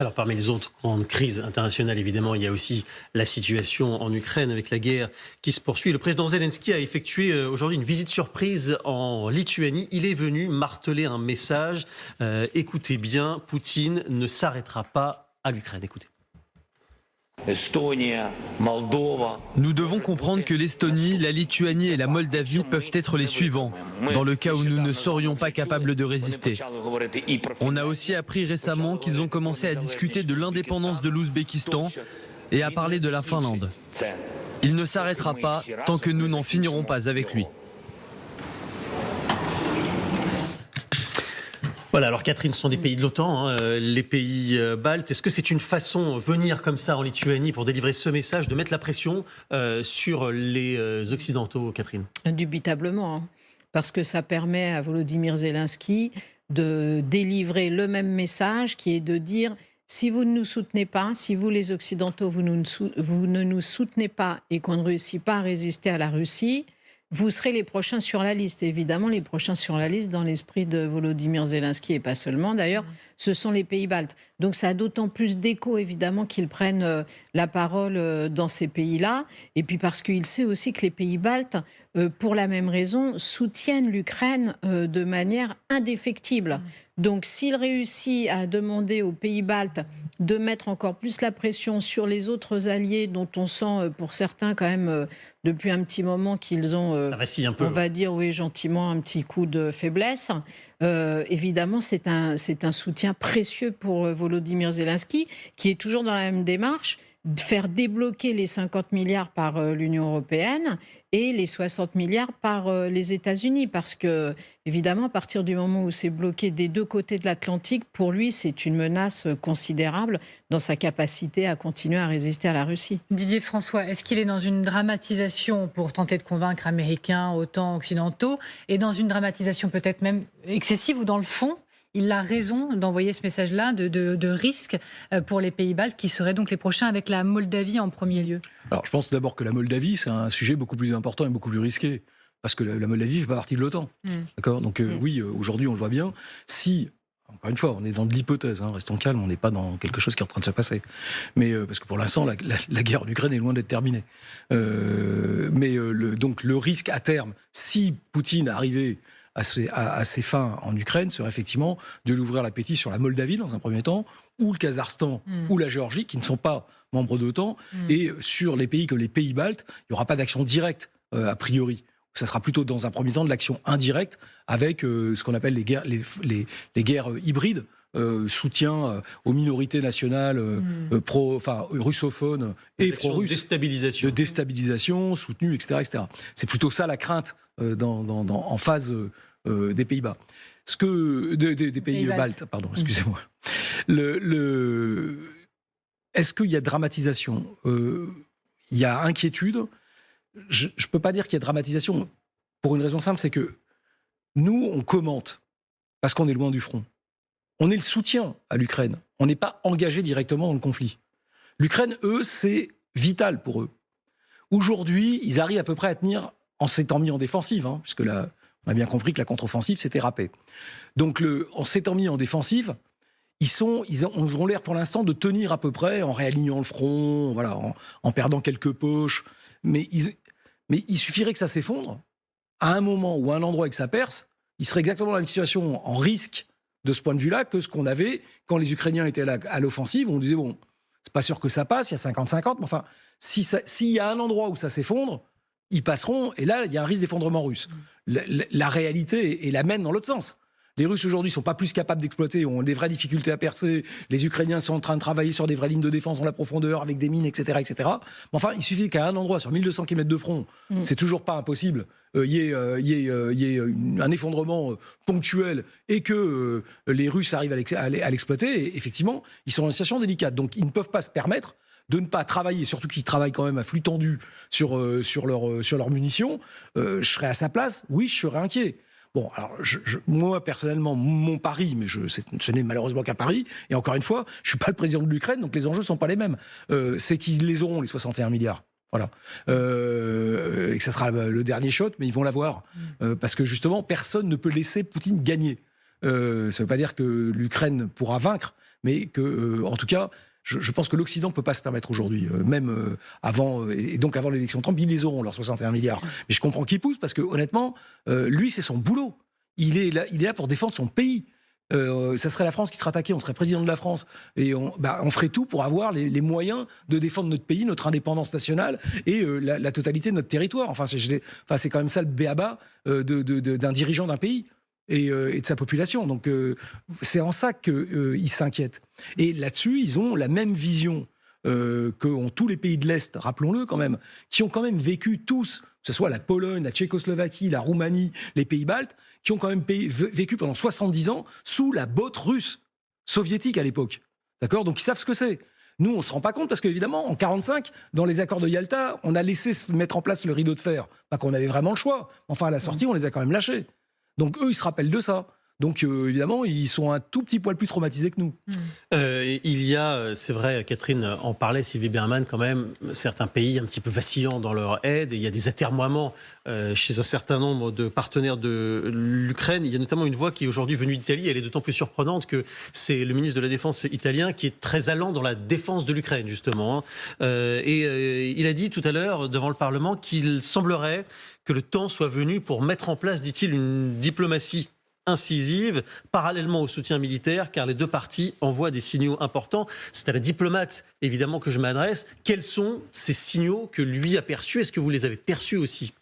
Alors, parmi les autres grandes crises internationales, évidemment, il y a aussi la situation en Ukraine avec la guerre qui se poursuit. Le président Zelensky a effectué aujourd'hui une visite surprise en Lituanie. Il est venu marteler un message. Écoutez bien, Poutine ne s'arrêtera pas à l'Ukraine. Écoutez. Nous devons comprendre que l'Estonie, la Lituanie et la Moldavie peuvent être les suivants, dans le cas où nous ne serions pas capables de résister. On a aussi appris récemment qu'ils ont commencé à discuter de l'indépendance de l'Ouzbékistan et à parler de la Finlande. Il ne s'arrêtera pas tant que nous n'en finirons pas avec lui. Voilà, alors Catherine, ce sont des pays de l'OTAN, les pays baltes. Est-ce que c'est une façon, venir comme ça en Lituanie pour délivrer ce message, de mettre la pression sur les Occidentaux, Catherine? Indubitablement, hein, parce que ça permet à Volodymyr Zelensky de délivrer le même message qui est de dire si vous ne nous soutenez pas, si vous les Occidentaux, vous ne nous soutenez pas et qu'on ne réussit pas à résister à la Russie, vous serez les prochains sur la liste. Et évidemment, les prochains sur la liste, dans l'esprit de Volodymyr Zelensky, et pas seulement d'ailleurs, ce sont les pays baltes. Donc ça a d'autant plus d'écho, évidemment, qu'ils prennent la parole dans ces pays-là. Et puis parce qu'il sait aussi que les pays baltes, pour la même raison, soutiennent l'Ukraine de manière indéfectible. Donc s'il réussit à demander aux pays baltes de mettre encore plus la pression sur les autres alliés, dont on sent pour certains quand même depuis un petit moment qu'ils ont, Ça vacille un peu. on va dire, oui, gentiment, un petit coup de faiblesse. Évidemment, c'est un soutien précieux pour Volodymyr Zelensky, qui est toujours dans la même démarche, de faire débloquer les 50 milliards par l'Union européenne et les 60 milliards par les États-Unis. Parce que, évidemment, à partir du moment où c'est bloqué des deux côtés de l'Atlantique, pour lui, c'est une menace considérable dans sa capacité à continuer à résister à la Russie. Didier François, est-ce qu'il est dans une dramatisation pour tenter de convaincre Américains, OTAN, Occidentaux, et dans une dramatisation peut-être même excessive ou dans le fond, il a raison d'envoyer ce message-là de risque pour les pays baltes qui seraient donc les prochains avec la Moldavie en premier lieu? Alors je pense d'abord que la Moldavie, c'est un sujet beaucoup plus important et beaucoup plus risqué. Parce que la Moldavie ne fait pas partie de l'OTAN. D'accord. Donc oui, aujourd'hui on le voit bien. Si, encore une fois, on est dans de l'hypothèse, hein, restons calmes, on n'est pas dans quelque chose qui est en train de se passer. Mais parce que pour l'instant, la guerre en Ukraine est loin d'être terminée. Donc le risque à terme, si Poutine arrivait à ses fins en Ukraine, serait effectivement de lui ouvrir l'appétit sur la Moldavie dans un premier temps, ou le Kazakhstan, ou la Géorgie, qui ne sont pas membres de l'OTAN, et sur les pays comme les pays baltes, il n'y aura pas d'action directe, a priori. Ça sera plutôt dans un premier temps de l'action indirecte avec ce qu'on appelle les guerres hybrides, soutien aux minorités nationales russophones et pro-russes, de déstabilisation soutenue, etc., etc. C'est plutôt ça la crainte en phase des Pays-Bas. Des pays baltes, pardon, excusez-moi. Est-ce qu'il y a dramatisation? Il y a inquiétude. Je ne peux pas dire qu'il y a dramatisation pour une raison simple, c'est que nous, on commente parce qu'on est loin du front. On est le soutien à l'Ukraine. On n'est pas engagé directement dans le conflit. L'Ukraine, eux, c'est vital pour eux. Aujourd'hui, ils arrivent à peu près à tenir en s'étant mis en défensive, hein, puisque là, on a bien compris que la contre-offensive s'était râpée. Donc, en s'étant mis en défensive, ils auront l'air pour l'instant de tenir à peu près en réalignant le front, voilà, en perdant quelques poches. Mais il suffirait que ça s'effondre. À un moment ou à un endroit et que ça perce, il serait exactement dans la même situation en risque de ce point de vue-là que ce qu'on avait quand les Ukrainiens étaient à l'offensive. On disait, bon, c'est pas sûr que ça passe, il y a 50-50, mais enfin, s'il y a un endroit où ça s'effondre, ils passeront, et là, il y a un risque d'effondrement russe. La réalité est la même dans l'autre sens. Les Russes aujourd'hui ne sont pas plus capables d'exploiter, ont des vraies difficultés à percer. Les Ukrainiens sont en train de travailler sur des vraies lignes de défense dans la profondeur avec des mines, etc., etc. Mais enfin, il suffit qu'à un endroit sur 1200 km de front, c'est toujours pas impossible, il y ait un effondrement ponctuel et que les Russes arrivent à l'exploiter. Et effectivement, ils sont dans une situation délicate. Donc, ils ne peuvent pas se permettre de ne pas travailler, surtout qu'ils travaillent quand même à flux tendu sur leurs munitions. Je serais à sa place, oui, je serais inquiet. Bon, alors, moi, personnellement, mon pari, mais ce n'est malheureusement qu'un pari, et encore une fois, je ne suis pas le président de l'Ukraine, donc les enjeux ne sont pas les mêmes. C'est qu'ils les auront, les 61 milliards. Voilà. Et que ça sera le dernier shot, mais ils vont l'avoir. Parce que justement, personne ne peut laisser Poutine gagner. Ça ne veut pas dire que l'Ukraine pourra vaincre, mais que, en tout cas, je pense que l'Occident ne peut pas se permettre aujourd'hui, même avant, et donc avant l'élection de Trump, ils les auront, leurs 61 milliards. Mais je comprends qu'il pousse, parce que honnêtement, lui, c'est son boulot. Il est là pour défendre son pays. Ça serait la France qui serait attaquée, on serait président de la France, et on ferait tout pour avoir les moyens de défendre notre pays, notre indépendance nationale et la totalité de notre territoire. Enfin, c'est quand même ça le b.a.-ba d'un dirigeant d'un pays. Et de sa population. Donc c'est en ça qu'ils s'inquiètent. Et là-dessus, ils ont la même vision qu'ont tous les pays de l'Est, rappelons-le quand même, qui ont quand même vécu tous, que ce soit la Pologne, la Tchécoslovaquie, la Roumanie, les pays baltes, qui ont quand même vécu pendant 70 ans sous la botte russe, soviétique à l'époque. D'accord ? Donc ils savent ce que c'est. Nous, on ne se rend pas compte parce qu'évidemment, en 1945, dans les accords de Yalta, on a laissé se mettre en place le rideau de fer. Pas qu'on avait vraiment le choix. Enfin, à la sortie, on les a quand même lâchés. Donc eux, ils se rappellent de ça. Donc évidemment, ils sont un tout petit poil plus traumatisés que nous. Il y a, c'est vrai, Catherine en parlait, Sylvie Berman, quand même, certains pays un petit peu vacillants dans leur aide. Et il y a des atermoiements chez un certain nombre de partenaires de l'Ukraine. Il y a notamment une voix qui est aujourd'hui venue d'Italie. Elle est d'autant plus surprenante que c'est le ministre de la Défense italien qui est très allant dans la défense de l'Ukraine, justement. Il a dit tout à l'heure devant le Parlement qu'il semblerait que le temps soit venu pour mettre en place, dit-il, une diplomatie incisive, parallèlement au soutien militaire, car les deux parties envoient des signaux importants. C'est à la diplomate, évidemment, que je m'adresse. Quels sont ces signaux que lui a perçus ? Est-ce que vous les avez perçus aussi ?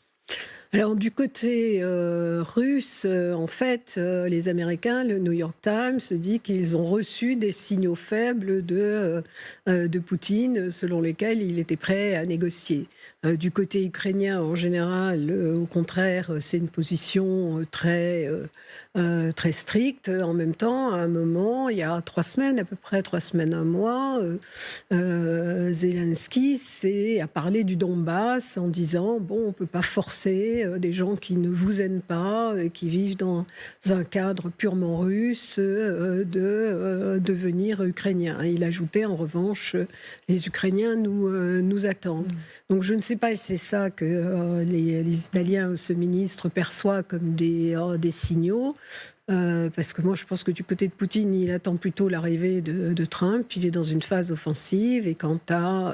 Alors du côté russe, en fait, les Américains, le New York Times dit qu'ils ont reçu des signaux faibles de Poutine, selon lesquels il était prêt à négocier. Du côté ukrainien, en général, au contraire, c'est une position très stricte. En même temps, à un moment, il y a 3 semaines, à peu près 3 semaines, un mois, Zelensky a parlé du Donbass en disant, bon, on ne peut pas forcer des gens qui ne vous aiment pas, qui vivent dans un cadre purement russe, de devenir ukrainiens. Il ajoutait en revanche, les Ukrainiens nous attendent. Donc je ne sais pas si c'est ça que les Italiens, ce ministre, perçoit comme des signaux. Parce que moi, je pense que du côté de Poutine, il attend plutôt l'arrivée de Trump. Il est dans une phase offensive. Et quant à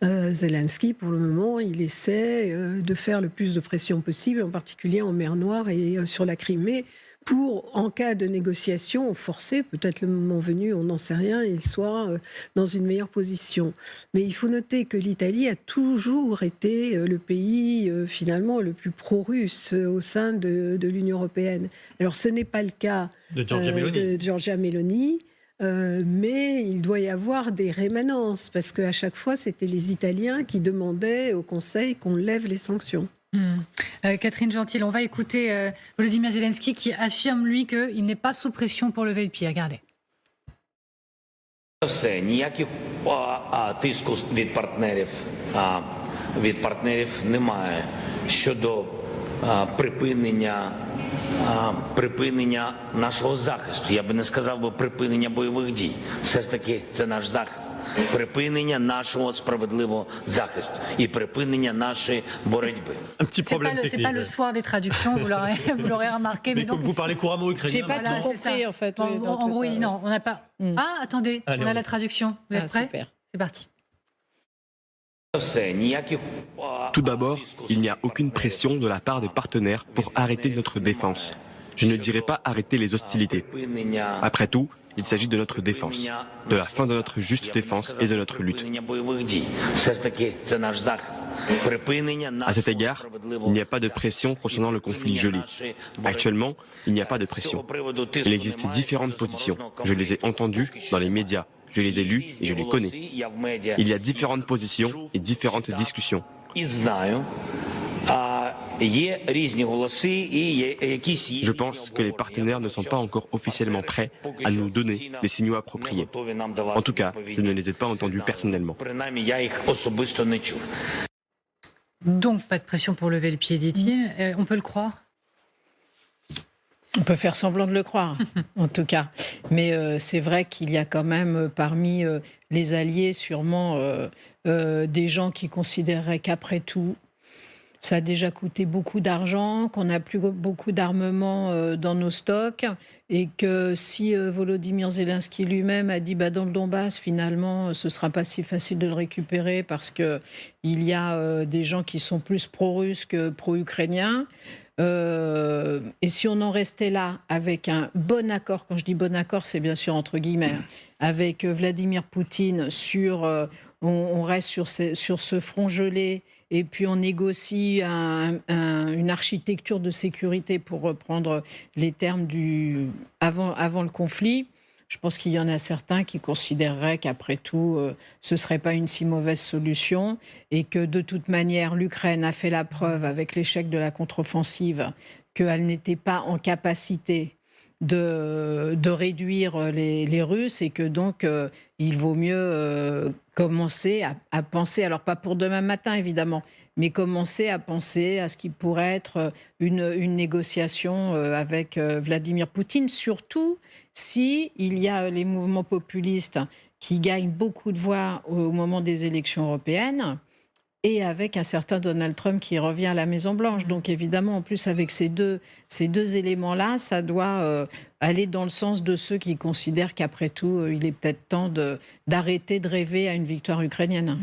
Zelensky, pour le moment, il essaie de faire le plus de pression possible, en particulier en mer Noire et sur la Crimée, pour, en cas de négociation forcée, peut-être le moment venu, on n'en sait rien, il soit dans une meilleure position. Mais il faut noter que l'Italie a toujours été le pays, finalement, le plus pro-russe au sein de l'Union européenne. Alors, ce n'est pas le cas de Giorgia Meloni. Mais il doit y avoir des rémanences, parce qu'à chaque fois, c'était les Italiens qui demandaient au Conseil qu'on lève les sanctions. Catherine Gentil, on va écouter Volodymyr Zelensky qui affirme, lui, qu'il n'est pas sous pression pour lever le pied. Regardez. Ніяких тиску від партнерів немає щодо припинення нашого захисту. Я би не сказав би припинення бойових дій. Все ж таки це наш захист. Припинення нашого справедливого захисту і припинення нашої боротьби. Un petit problème technique. C'est pas le soir des traductions, vous l'aurez remarqué. Mais donc, comme vous parlez couramment ukrainien. J'ai pas tout compris, en fait. Oui, en gros, il dit non, on n'a pas... Ah, attendez, allez, on a la traduction. Vous êtes prêts ? Super. C'est parti. Tout d'abord, il n'y a aucune pression de la part des partenaires pour arrêter notre défense. Je ne dirais pas arrêter les hostilités. Après tout, il s'agit de notre défense, de la fin de notre juste défense et de notre lutte. À cet égard, il n'y a pas de pression concernant le conflit gelé. Actuellement, il n'y a pas de pression. Il existe différentes positions. Je les ai entendues dans les médias. Je les ai lues et je les connais. Il y a différentes positions et différentes discussions. Je pense que les partenaires ne sont pas encore officiellement prêts à nous donner les signaux appropriés. En tout cas, je ne les ai pas entendus personnellement. Donc, pas de pression pour lever le pied, dit-il. On peut le croire ? On peut faire semblant de le croire, en tout cas. Mais c'est vrai qu'il y a quand même parmi les alliés sûrement des gens qui considéreraient qu'après tout, ça a déjà coûté beaucoup d'argent, qu'on n'a plus beaucoup d'armement dans nos stocks, et que si Volodymyr Zelensky lui-même a dit dans le Donbass, finalement, ce ne sera pas si facile de le récupérer parce qu'il y a des gens qui sont plus pro-russes que pro-ukrainiens. Et si on en restait là avec un bon accord, quand je dis bon accord, c'est bien sûr entre guillemets, avec Vladimir Poutine sur, on reste sur ce front gelé, et puis on négocie une architecture de sécurité, pour reprendre les termes avant le conflit. Je pense qu'il y en a certains qui considéreraient qu'après tout, ce ne serait pas une si mauvaise solution, et que de toute manière, l'Ukraine a fait la preuve avec l'échec de la contre-offensive qu'elle n'était pas en capacité de réduire les Russes, et que donc il vaut mieux commencer à penser, alors pas pour demain matin évidemment, mais commencer à penser à ce qui pourrait être une négociation avec Vladimir Poutine, surtout si il y a les mouvements populistes qui gagnent beaucoup de voix au moment des élections européennes, et avec un certain Donald Trump qui revient à la Maison-Blanche. Donc évidemment, en plus, avec ces deux éléments-là, ça doit aller dans le sens de ceux qui considèrent qu'après tout, il est peut-être temps d'arrêter de rêver à une victoire ukrainienne.